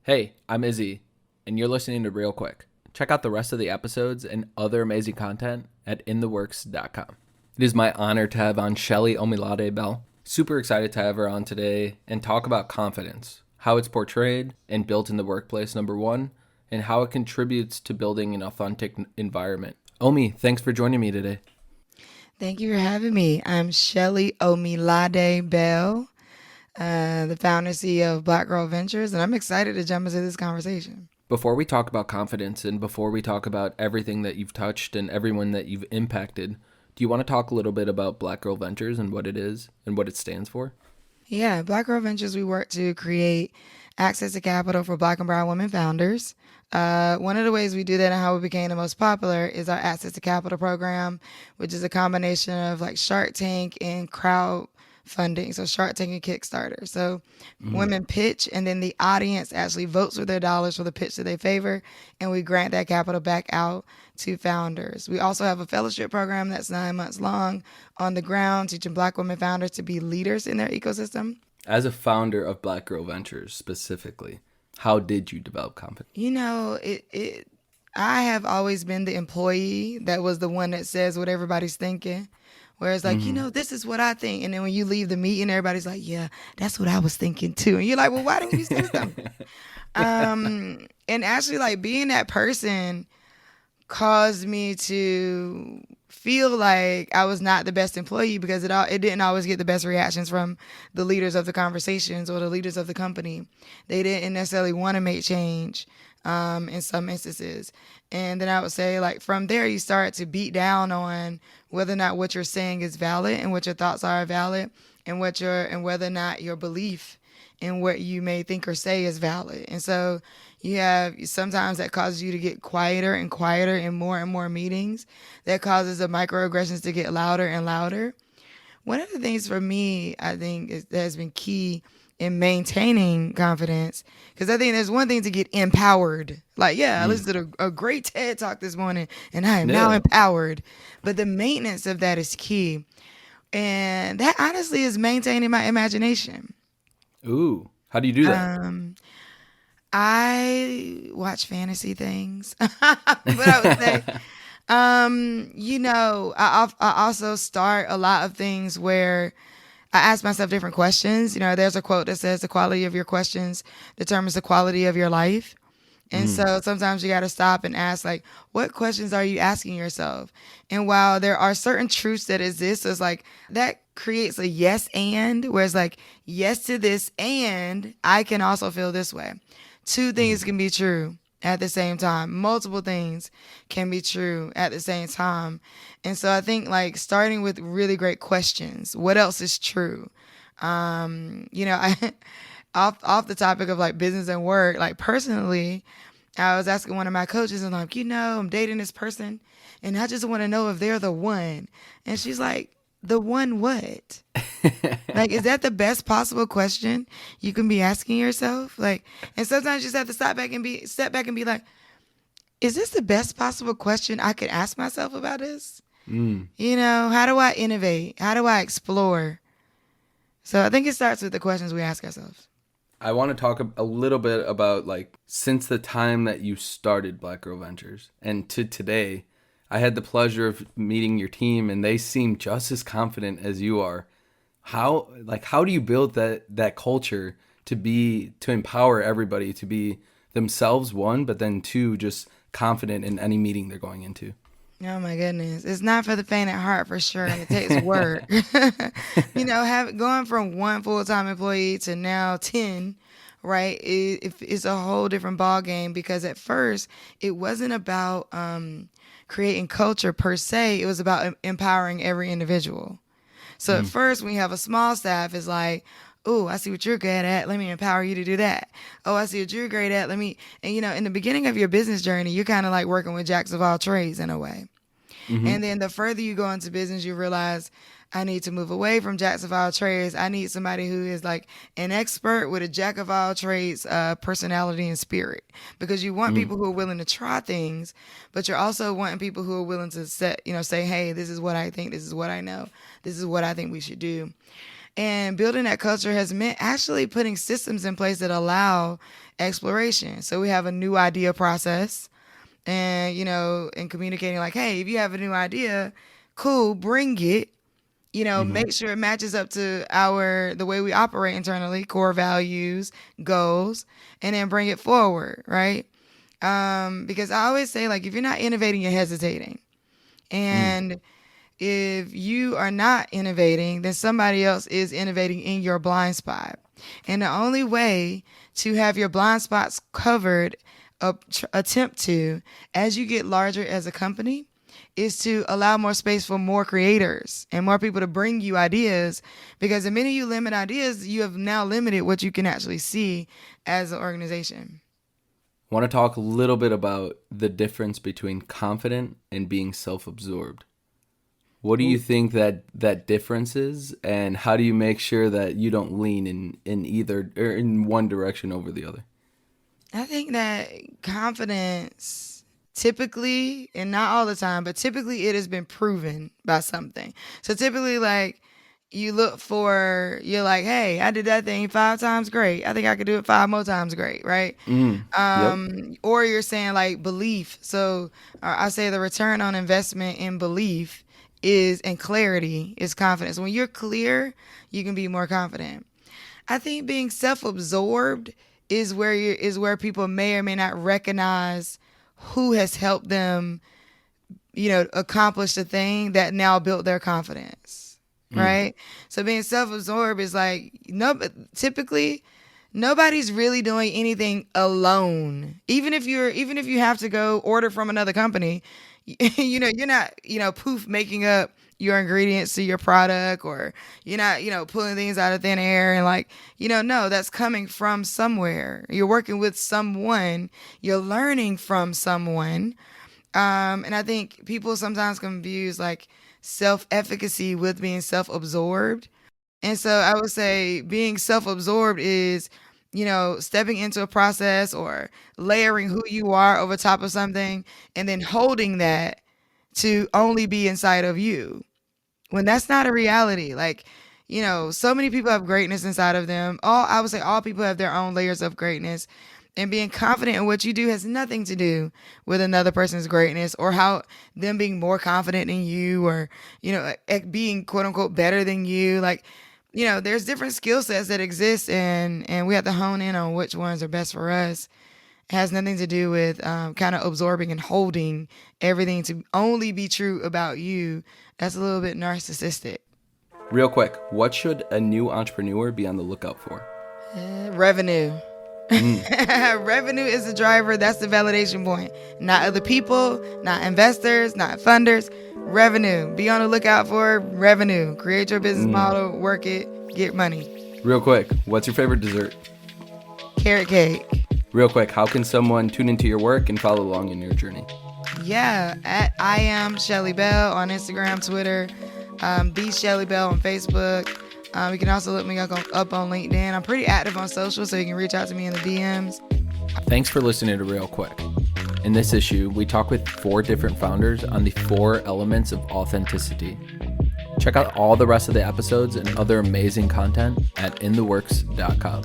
Hey, I'm Izzy, and you're listening to Real Quick. Check out the rest of the episodes and other amazing content at intheworks.com. It is my honor to have on Shelly Omi Bell. Super excited to have her on today and talk about confidence, how it's portrayed and built in the workplace, number one, and how it contributes to building an authentic environment. Omi, thanks for joining me today. Thank you for having me. I'm Shelly Omi Bell, the founder and CEO of Black Girl Ventures, and I'm excited to jump into this conversation. Before we talk about confidence and before we talk about everything that you've touched and everyone that you've impacted, do you want to talk a little bit about Black Girl Ventures and what it is and what it stands for? Yeah, Black Girl Ventures, we work to create access to capital for Black and brown women founders. One of the ways we do that and how we became the most popular is our Access to Capital program, which is a combination of like Shark Tank and crowdfunding. So Shark Tank and Kickstarter. So women pitch and then the audience actually votes with their dollars for the pitch that they favor, and we grant that capital back out to founders. We also have a fellowship program that's 9 months long on the ground, teaching Black women founders to be leaders in their ecosystem. As a founder of Black Girl Ventures specifically, how did you develop confidence? I have always been the employee that was the one that says what everybody's thinking. Whereas like, this is what I think. And then when you leave the meeting, everybody's like, yeah, that's what I was thinking too. And you're like, well, why didn't you say something? And actually like being that person caused me to feel like I was not the best employee because it didn't always get the best reactions from the leaders of the conversations or the leaders of the company. They didn't necessarily want to make change in some instances. And then I would say like from there you start to beat down on whether or not what you're saying is valid and what your thoughts are valid and whether or not your belief in what you may think or say is valid. And so you have sometimes that causes you to get quieter and quieter in more and more meetings. That causes the microaggressions to get louder and louder. One of the things for me, I think, that has been key in maintaining confidence, because I think there's one thing to get empowered. Like, yeah, I listened to a great TED talk this morning and I am now Yeah. empowered. But the maintenance of that is key. And that honestly is maintaining my imagination. Ooh, how do you do that? I watch fantasy things, but I would say, I also start a lot of things where I ask myself different questions. You know, there's a quote that says the quality of your questions determines the quality of your life. And so sometimes you got to stop and ask, like, what questions are you asking yourself? And while there are certain truths that exist, so it's like that creates a yes and, whereas like, yes to this and I can also feel this way. Two things can be true at the same time. Multiple things can be true at the same time. And so I think like starting with really great questions. What else is true? I off the topic of like business and work, like personally, I was asking one of my coaches and like, I'm dating this person and I just want to know if they're the one. And she's like, the one what? Like, is that the best possible question you can be asking yourself? Like, and sometimes you just have to step back and be like, is this the best possible question I could ask myself about this? How do I innovate? How do I explore? So I think it starts with the questions we ask ourselves. I want to talk a little bit about like since the time that you started Black Girl Ventures and to today. I had the pleasure of meeting your team and they seem just as confident as you are. How do you build that culture to empower everybody to be themselves, one, but then two, just confident in any meeting they're going into? Oh my goodness. It's not for the faint at heart for sure. And it takes work. Going from one full-time employee to now 10, right? It's a whole different ball game because at first it wasn't about creating culture per se. It was about empowering every individual. So at first when you have a small staff, it's like, oh, I see what you're good at. Let me empower you to do that. Oh, I see what you're great at. In the beginning of your business journey, you're kind of like working with jacks of all trades in a way. And then the further you go into business, you realize I need to move away from jacks of all trades. I need somebody who is like an expert with a jack of all trades personality and spirit. Because you want people who are willing to try things, but you're also wanting people who are willing to say, hey, this is what I think, this is what I know, this is what I think we should do. And building that culture has meant actually putting systems in place that allow exploration. So we have a new idea process, and in communicating, like, hey, if you have a new idea, cool, bring it. Make sure it matches up to the way we operate internally, core values, goals, and then bring it forward, right? Because I always say, like, if you're not innovating, you're hesitating. And if you are not innovating, then somebody else is innovating in your blind spot. And the only way to have your blind spots covered, attempt to, as you get larger as a company, is to allow more space for more creators and more people to bring you ideas. Because the minute you limit ideas, you have now limited what you can actually see as an organization. I want to talk a little bit about the difference between confident and being self-absorbed. What do you think that difference is, and how do you make sure that you don't lean in either or in one direction over the other? I think that confidence typically, and not all the time, but typically it has been proven by something. So typically, like, you're like, hey, I did that thing 5 times, great. I think I could do it 5 more times, great, right? Yep. Or you're saying, like, belief. So I say the return on investment in belief and clarity is confidence. When you're clear, you can be more confident. I think being self-absorbed is where people may or may not recognize who has helped them, accomplish the thing that now built their confidence. Right? So being self-absorbed is like, typically nobody's really doing anything alone. Even if you have to go order from another company, you're not, poof, making up your ingredients to your product, or you're not, pulling things out of thin air and, like, no, that's coming from somewhere. You're working with someone, you're learning from someone. And I think people sometimes confuse, like, self-efficacy with being self-absorbed. And so I would say being self-absorbed is, stepping into a process or layering who you are over top of something and then holding that to only be inside of you, when that's not a reality. Like, so many people have greatness inside of them. I would say all people have their own layers of greatness. And being confident in what you do has nothing to do with another person's greatness or how them being more confident in you, or, being quote unquote better than you. Like, there's different skill sets that exist, and we have to hone in on which ones are best for us. It has nothing to do with kind of absorbing and holding everything to only be true about you. That's a little bit narcissistic. Real quick, what should a new entrepreneur be on the lookout for? Revenue. Revenue is the driver. That's the validation point. Not other people, not investors, not funders. Revenue. Be on the lookout for revenue. Create your business model, work it, get money. Real quick, what's your favorite dessert? Carrot cake. Real quick, how can someone tune into your work and follow along in your journey? Yeah, I am Shelly Bell on Instagram, Twitter, the Shelly Bell on Facebook. You can also look me up on LinkedIn. I'm pretty active on social, so you can reach out to me in the DMs. Thanks for listening to Real Quick. In this issue, we talk with 4 different founders on the 4 elements of authenticity. Check out all the rest of the episodes and other amazing content at intheworks.com.